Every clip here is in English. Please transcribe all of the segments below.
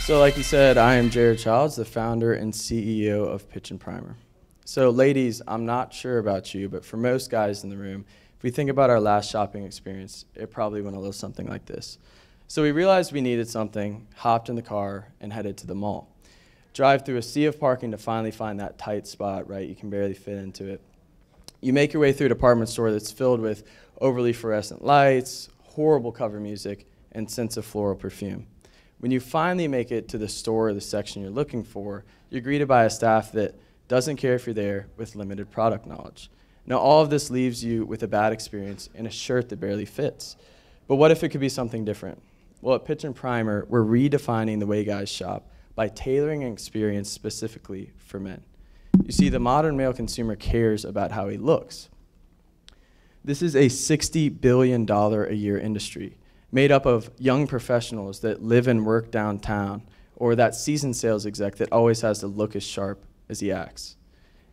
So like you said, I am Jared Childs, the founder and CEO of Pitch and Primer. So ladies, I'm not sure about you, but for most guys in the room, if we think about our last shopping experience, it probably went a little something like this. So we realized we needed something, hopped in the car, and headed to the mall. Drive through a sea of parking to finally find that tight spot, right? You can barely fit into it. You make your way through a department store that's filled with overly fluorescent lights, horrible cover music, and scents of floral perfume. When you finally make it to the store or the section you're looking for, you're greeted by a staff that doesn't care if you're there with limited product knowledge. Now, all of this leaves you with a bad experience and a shirt that barely fits. But what if it could be something different? Well, at Pitch and Primer, we're redefining the way guys shop by tailoring an experience specifically for men. You see, the modern male consumer cares about how he looks. This is a $60 billion a year industry made up of young professionals that live and work downtown, or that seasoned sales exec that always has to look as sharp as he acts.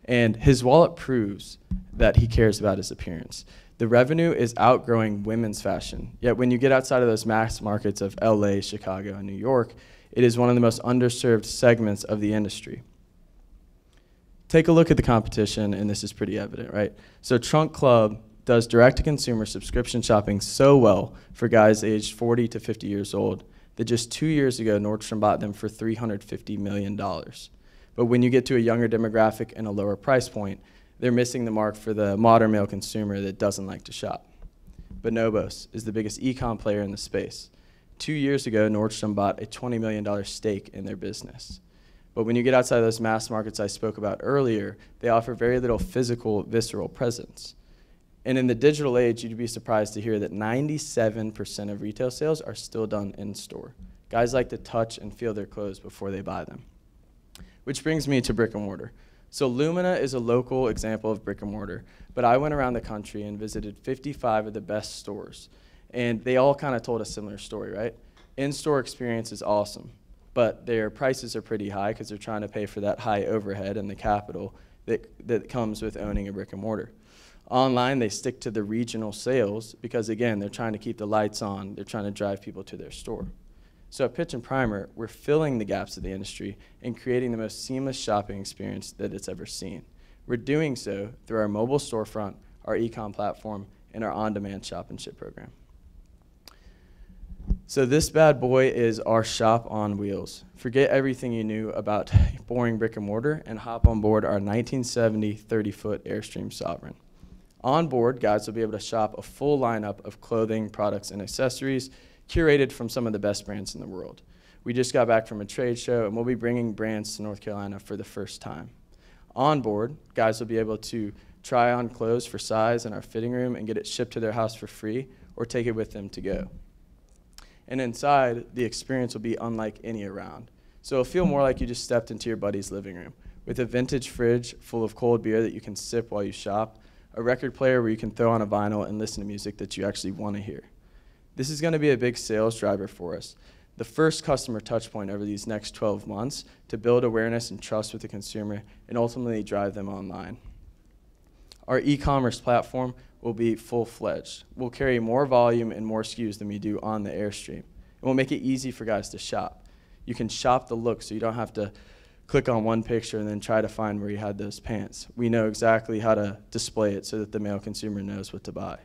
And his wallet proves that he cares about his appearance. The revenue is outgrowing women's fashion, yet when you get outside of those mass markets of LA, Chicago, and New York, it is one of the most underserved segments of the industry. Take a look at the competition, and this is pretty evident, right? So Trunk Club does direct-to-consumer subscription shopping so well for guys aged 40 to 50 years old that just 2 years ago, Nordstrom bought them for $350 million. But when you get to a younger demographic and a lower price point, they're missing the mark for the modern male consumer that doesn't like to shop. Bonobos is the biggest e-com player in the space. 2 years ago, Nordstrom bought a $20 million stake in their business. But when you get outside those mass markets I spoke about earlier, they offer very little physical, visceral presence. And in the digital age, you'd be surprised to hear that 97% of retail sales are still done in store. Guys like to touch and feel their clothes before they buy them. Which brings me to brick and mortar. So Lumina is a local example of brick and mortar, but I went around the country and visited 55 of the best stores. And they all kind of told a similar story, right? In-store experience is awesome, but their prices are pretty high because they're trying to pay for that high overhead and the capital that comes with owning a brick and mortar. Online, they stick to the regional sales because, again, they're trying to keep the lights on. They're trying to drive people to their store. So at Pitch and Primer, we're filling the gaps of the industry and creating the most seamless shopping experience that it's ever seen. We're doing so through our mobile storefront, our e-com platform, and our on-demand shop and ship program. So this bad boy is our shop on wheels. Forget everything you knew about boring brick and mortar and hop on board our 1970 30-foot Airstream Sovereign. On board, guys will be able to shop a full lineup of clothing, products, and accessories curated from some of the best brands in the world. We just got back from a trade show, and we'll be bringing brands to North Carolina for the first time. On board, guys will be able to try on clothes for size in our fitting room and get it shipped to their house for free or take it with them to go. And inside, the experience will be unlike any around. So it'll feel more like you just stepped into your buddy's living room with a vintage fridge full of cold beer that you can sip while you shop, a record player where you can throw on a vinyl and listen to music that you actually want to hear. This is going to be a big sales driver for us. The first customer touch point over these next 12 months to build awareness and trust with the consumer and ultimately drive them online. Our e-commerce platform will be full-fledged. We'll carry more volume and more SKUs than we do on the Airstream. And we'll make it easy for guys to shop. You can shop the look so you don't have to click on one picture and then try to find where you had those pants. We know exactly how to display it so that the male consumer knows what to buy.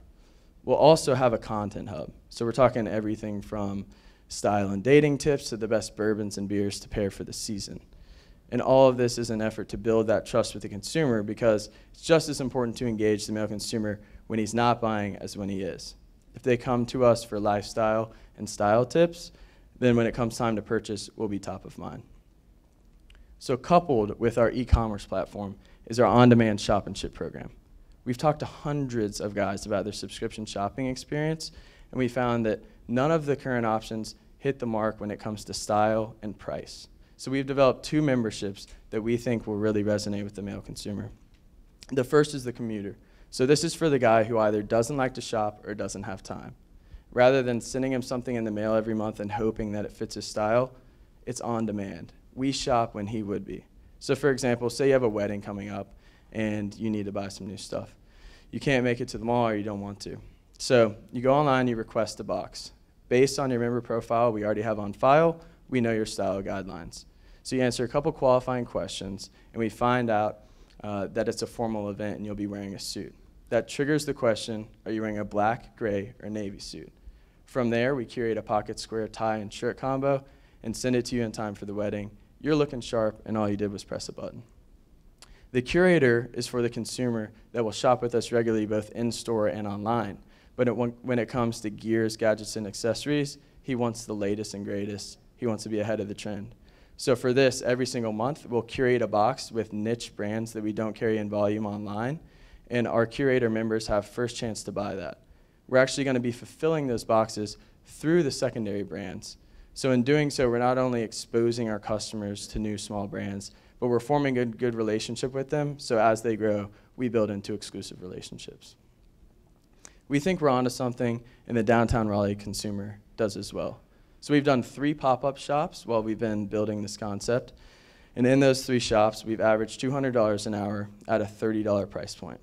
We'll also have a content hub. So we're talking everything from style and dating tips to the best bourbons and beers to pair for the season. And all of this is an effort to build that trust with the consumer because it's just as important to engage the male consumer when he's not buying as when he is. If they come to us for lifestyle and style tips, then when it comes time to purchase, we'll be top of mind. So coupled with our e-commerce platform is our on-demand shop and ship program. We've talked to hundreds of guys about their subscription shopping experience, and we found that none of the current options hit the mark when it comes to style and price. So we've developed 2 memberships that we think will really resonate with the male consumer. The first is the commuter. So this is for the guy who either doesn't like to shop or doesn't have time. Rather than sending him something in the mail every month and hoping that it fits his style, it's on demand. We shop when he would be. So for example, say you have a wedding coming up and you need to buy some new stuff. You can't make it to the mall or you don't want to. So you go online, you request a box. Based on your member profile we already have on file, we know your style guidelines. So you answer a couple qualifying questions, and we find out that it's a formal event and you'll be wearing a suit. That triggers the question, are you wearing a black, gray, or navy suit? From there, we curate a pocket square tie and shirt combo and send it to you in time for the wedding. You're looking sharp, and all you did was press a button. The curator is for the consumer that will shop with us regularly both in-store and online. But when it comes to gears, gadgets, and accessories, he wants the latest and greatest. He wants to be ahead of the trend. So for this, every single month, we'll curate a box with niche brands that we don't carry in volume online, and our curator members have first chance to buy that. We're actually going to be fulfilling those boxes through the secondary brands. So in doing so, we're not only exposing our customers to new small brands, but we're forming a good relationship with them, so as they grow, we build into exclusive relationships. We think we're onto something, and the downtown Raleigh consumer does as well. So we've done 3 pop-up shops while we've been building this concept, and in those 3 shops, we've averaged $200 an hour at a $30 price point.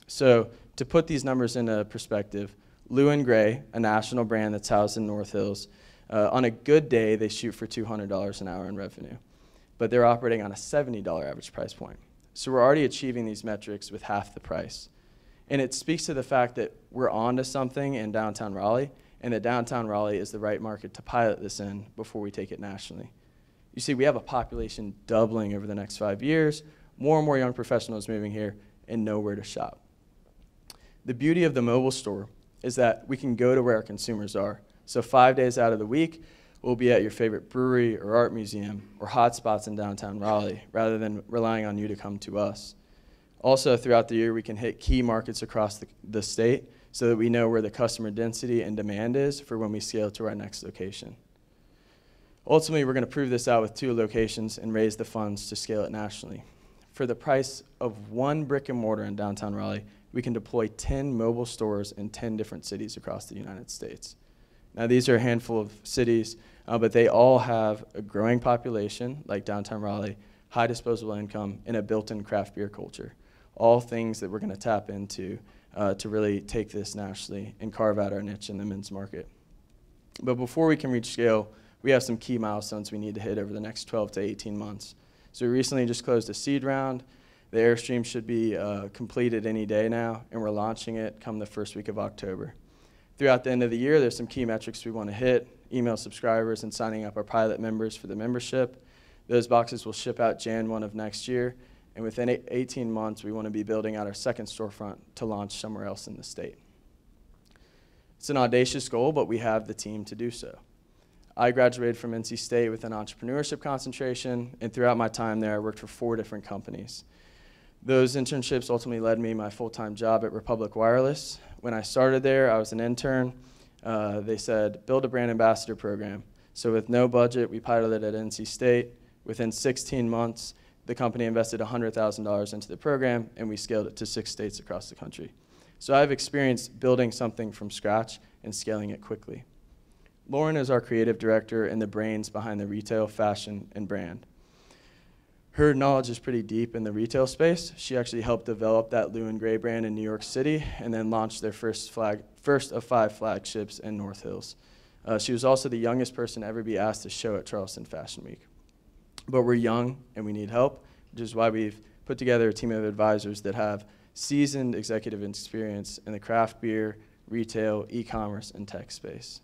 So to put these numbers into perspective, Lou & Grey, a national brand that's housed in North Hills, on a good day, they shoot for $200 an hour in revenue, but they're operating on a $70 average price point. So we're already achieving these metrics with half the price. And it speaks to the fact that we're onto something in downtown Raleigh, and that downtown Raleigh is the right market to pilot this in before we take it nationally. You see, we have a population doubling over the next 5 years, more and more young professionals moving here, and nowhere to shop. The beauty of the mobile store is that we can go to where our consumers are. So 5 days out of the week, we'll be at your favorite brewery or art museum or hotspots in downtown Raleigh, rather than relying on you to come to us. Also, throughout the year, we can hit key markets across the state so that we know where the customer density and demand is for when we scale to our next location. Ultimately, we're going to prove this out with 2 locations and raise the funds to scale it nationally. For the price of 1 brick and mortar in downtown Raleigh, we can deploy 10 mobile stores in 10 different cities across the United States. Now, these are a handful of cities, but they all have a growing population, like downtown Raleigh, high disposable income, and a built-in craft beer culture. All things that we're going to tap into to really take this nationally and carve out our niche in the men's market. But before we can reach scale, we have some key milestones we need to hit over the next 12 to 18 months. So we recently just closed a seed round. The Airstream should be completed any day now, and we're launching it come the first week of October. Throughout the end of the year, there's some key metrics we want to hit: email subscribers and signing up our pilot members for the membership. Those boxes will ship out Jan 1 of next year, and within 18 months, we want to be building out our second storefront to launch somewhere else in the state. It's an audacious goal, but we have the team to do so. I graduated from NC State with an entrepreneurship concentration, and throughout my time there, I worked for 4 different companies. Those internships ultimately led me my full-time job at Republic Wireless. When I started there, I was an intern. They said, build a brand ambassador program. So with no budget, we piloted at NC State. Within 16 months, the company invested $100,000 into the program, and we scaled it to 6 states across the country. So I've experienced building something from scratch and scaling it quickly. Lauren is our creative director and the brains behind the retail, fashion, and brand. Her knowledge is pretty deep in the retail space. She actually helped develop that Lou & Grey brand in New York City and then launched their first of 5 flagships in North Hills. She was also the youngest person to ever be asked to show at Charleston Fashion Week. But we're young and we need help, which is why we've put together a team of advisors that have seasoned executive experience in the craft beer, retail, e-commerce, and tech space.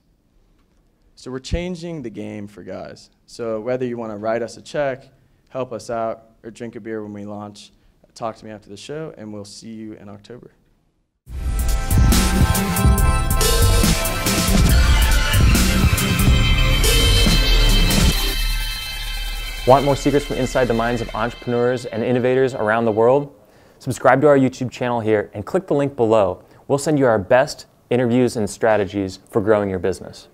So we're changing the game for guys. So whether you want to write us a check, help us out, or drink a beer when we launch, talk to me after the show, and we'll see you in October. Want more secrets from inside the minds of entrepreneurs and innovators around the world? Subscribe to our YouTube channel here and click the link below. We'll send you our best interviews and strategies for growing your business.